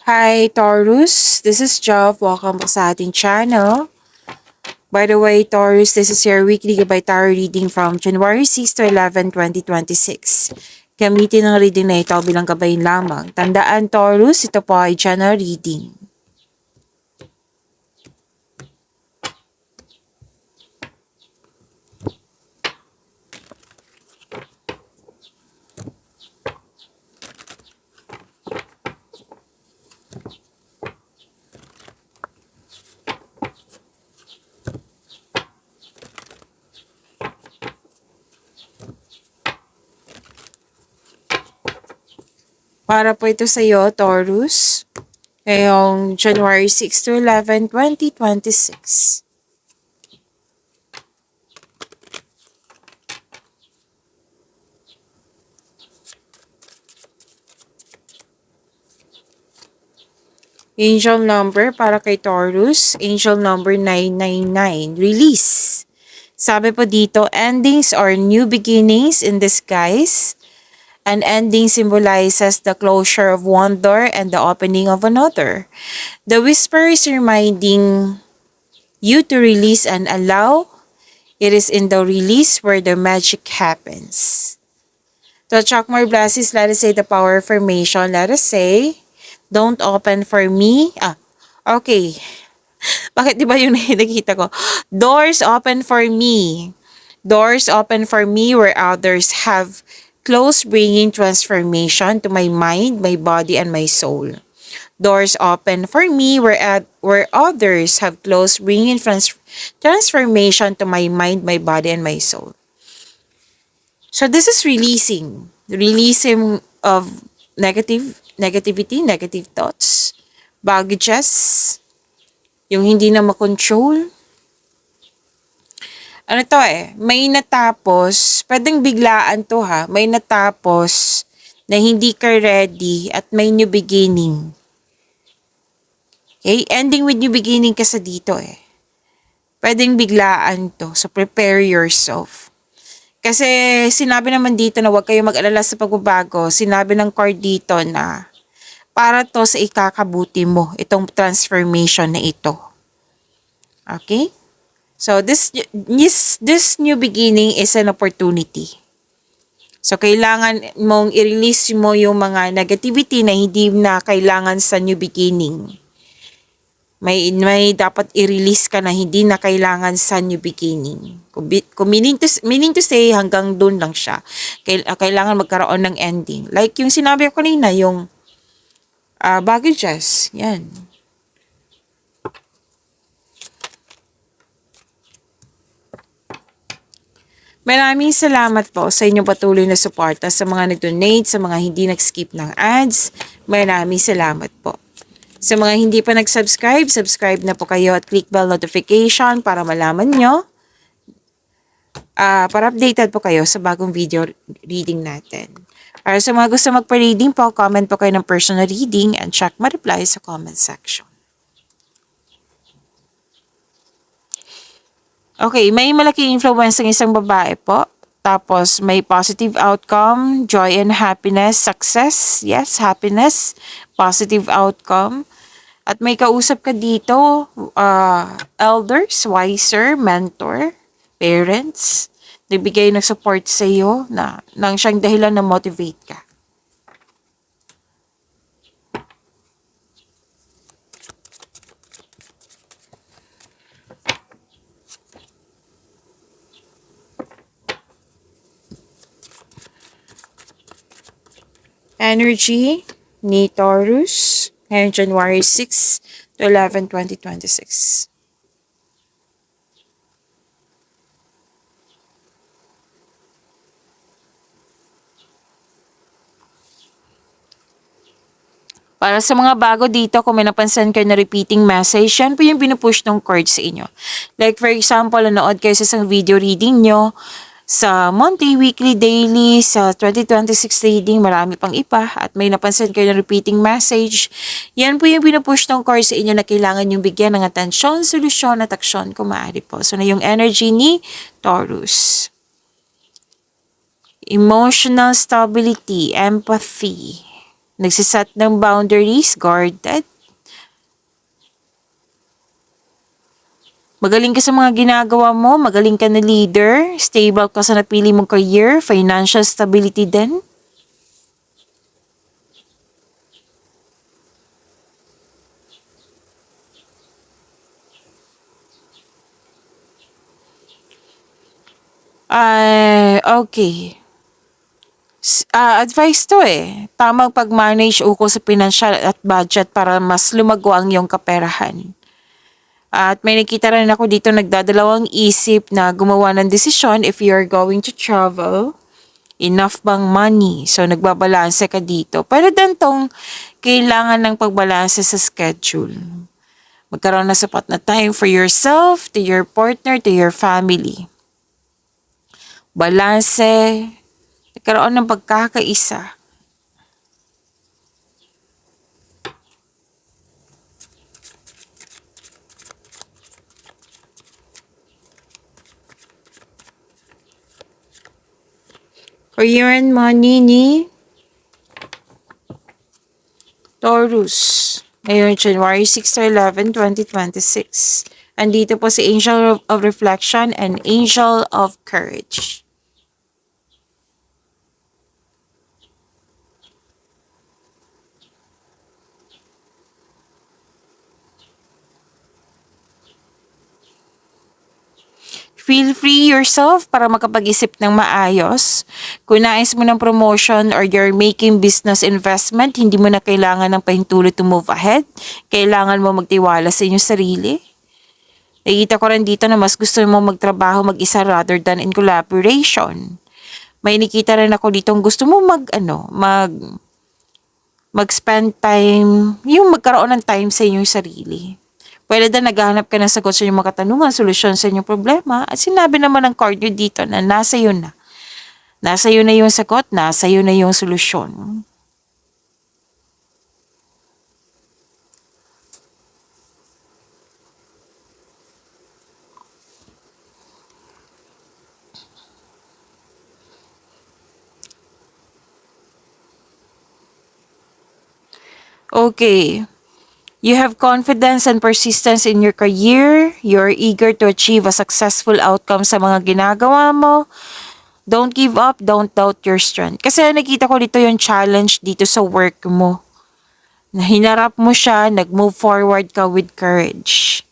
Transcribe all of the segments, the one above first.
Hi Taurus, this is Jov. Welcome back sa ating channel. By the way, Taurus, this is your weekly Gabay Tarot reading from January 6 to 11, 2026. Gamitin ang reading na ito bilang gabay lamang. Tandaan, Taurus, ito po ay general reading. Para po ito sa iyo, Taurus, ngayong January 6 to 11, 2026. Angel number para kay Taurus, angel number 999, release. Sabi po dito, endings or new beginnings in disguise. An ending symbolizes the closure of one door and the opening of another. The whisper is reminding you to release and allow. It is in the release where the magic happens. To attract more blessings, let us say the power of affirmation. Let us say, don't open for me. Okay. Bakit di ba yung nakikita ko? Doors open for me. Doors open for me where others have closed, bringing transformation to my mind, my body, and my soul. Doors open for me where others have closed, bringing transformation to my mind, my body, and my soul. So this is releasing of negativity, negative thoughts, baggages, yung hindi na makontrol. Ano to may natapos, pwedeng biglaan to ha, may natapos na hindi ka ready at may new beginning. Okay, ending with new beginning ka sa dito Pwedeng biglaan to, so prepare yourself. Kasi sinabi naman dito na huwag kayo mag-alala sa pagbabago, sinabi ng card dito na para to sa ikakabuti mo, itong transformation na ito. Okay? So this new beginning is an opportunity. So kailangan mong i-release mo yung mga negativity na hindi na kailangan sa new beginning. May dapat i-release ka na hindi na kailangan sa new beginning. Kung meaning to say hanggang doon lang siya. Kailangan magkaroon ng ending. Like yung sinabi ko kanina, yung baggages. Yan. Maraming salamat po sa inyong patuloy na suporta, sa mga nag-donate, sa mga hindi nag-skip ng ads. Maraming salamat po. Sa mga hindi pa nag-subscribe, subscribe na po kayo at click bell notification para malaman nyo. Para updated po kayo sa bagong video reading natin. Para sa mga gusto magpa-reading po, comment po kayo ng personal reading and check my reply sa comment section. Okay, may malaking influence ng isang babae po. Tapos may positive outcome, joy and happiness, success, yes, happiness, positive outcome. At may kausap ka dito, elders, wiser, mentor, parents, nagbigay ng support sa iyo na nang siyang dahilan na motivate ka. Energy ni Taurus ngayong January 6 to 11, 2026. Para sa mga bago dito, kung may napansin kayo na repeating message, yan po yung pinupush ng card sa inyo. Like for example, nanood kayo sa isang video reading nyo, sa monthly, weekly, daily, sa 2026 reading, marami pang iba, at may napansin kayo na repeating message, yan po yung pinupush ng card sa inyo na kailangan yung bigyan ng atensyon, solusyon, at aksyon kung maaari po. So na yung energy ni Taurus. Emotional stability, empathy, Nagsiset ng boundaries, guarded. Magaling ka sa mga ginagawa mo, magaling ka na leader, stable ka sa napili mong career, financial stability din. Okay. Advice to eh. Tamang pag-manage ukol sa financial at budget para mas lumago ang iyong kaperahan. At may nakita rin ako dito nagdadalawang isip na gumawa ng desisyon if you're going to travel. Enough bang money? So nagbabalanse ka dito. Pero din tong kailangan ng pagbalanse sa schedule. Magkaroon ng sapat na time for yourself, to your partner, to your family. Balanse, nagkaroon ng pagkakaisa. Career and money ni Taurus. Ngayon, January 6 to 11, 2026. Andito po si Angel of Reflection and Angel of Courage. Feel free yourself para makapag-isip ng maayos. Kung nais mo ng promotion or you're making business investment, hindi mo na kailangan ng pahintulot to move ahead. Kailangan mo magtiwala sa inyong sarili. Nakikita ko rin dito na mas gusto mo magtrabaho mag-isa rather than in collaboration. May nakita rin ako dito gusto mo mag-spend time, yung magkaroon ng time sa inyong sarili. Pwede din naghahanap ka ng sagot sa inyong mga katanungan, solusyon sa inyong problema. At sinabi naman ng card nyo dito na nasa iyo na. Nasa iyo na yung sagot, nasa iyo na yung solusyon. Okay. You have confidence and persistence in your career. You're eager to achieve a successful outcome sa mga ginagawa mo. Don't give up, don't doubt your strength. Kasi nakita ko dito yung challenge dito sa work mo. Na hinarap mo siya, nag-move forward ka with courage.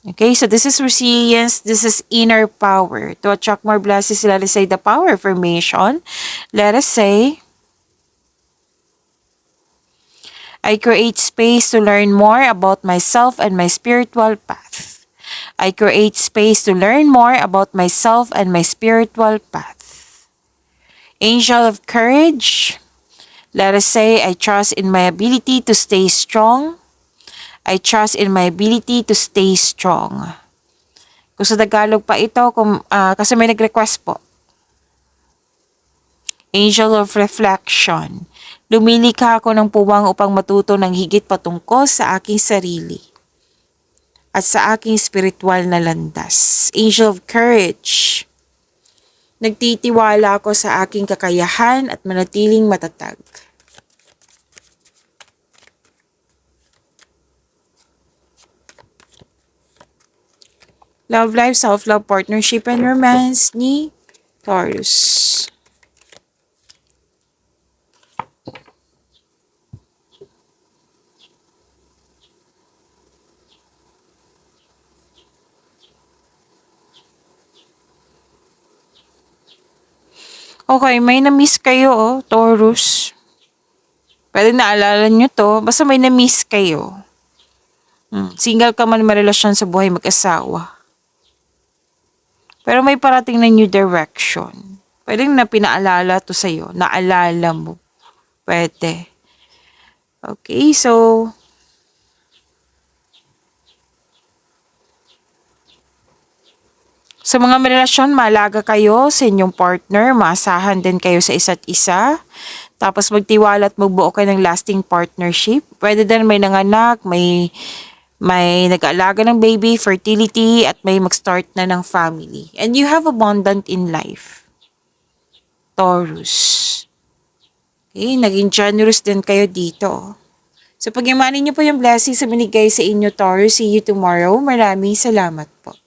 Okay, so this is resilience, this is inner power. To attract more blessings, let us say the power affirmation. Let us say, I create space to learn more about myself and my spiritual path. I create space to learn more about myself and my spiritual path. Angel of courage. Let us say, I trust in my ability to stay strong. I trust in my ability to stay strong. Kung sa Tagalog pa ito, kasi may nag-request po. Angel of reflection. Lumilikha ako ng puwang upang matuto ng higit patungkol sa aking sarili at sa aking spiritual na landas. Angel of courage. Nagtitiwala ako sa aking kakayahan at manatiling matatag. Love life, self-love, partnership, and romance ni Taurus. Okay, may na-miss kayo, Taurus. Pwede naalala nyo to, basta may na-miss kayo. Single ka man, marelasyon sa buhay mag-asawa. Pero may parating na new direction. Pwede na pinaalala to sa'yo, naalala mo. Pwede. Okay, so sa mga may relasyon, malaga kayo sa inyong partner, maasahan din kayo sa isa't isa. Tapos magtiwala at magbuo kayo ng lasting partnership. Pwede din may nanganak, may nag-aalaga ng baby, fertility, at may mag-start na ng family. And you have abundant in life. Taurus. Okay, naging generous din kayo dito. So, pagyamanin niyo po yung blessings sa binigay sa inyo, Taurus. See you tomorrow. Maraming salamat po.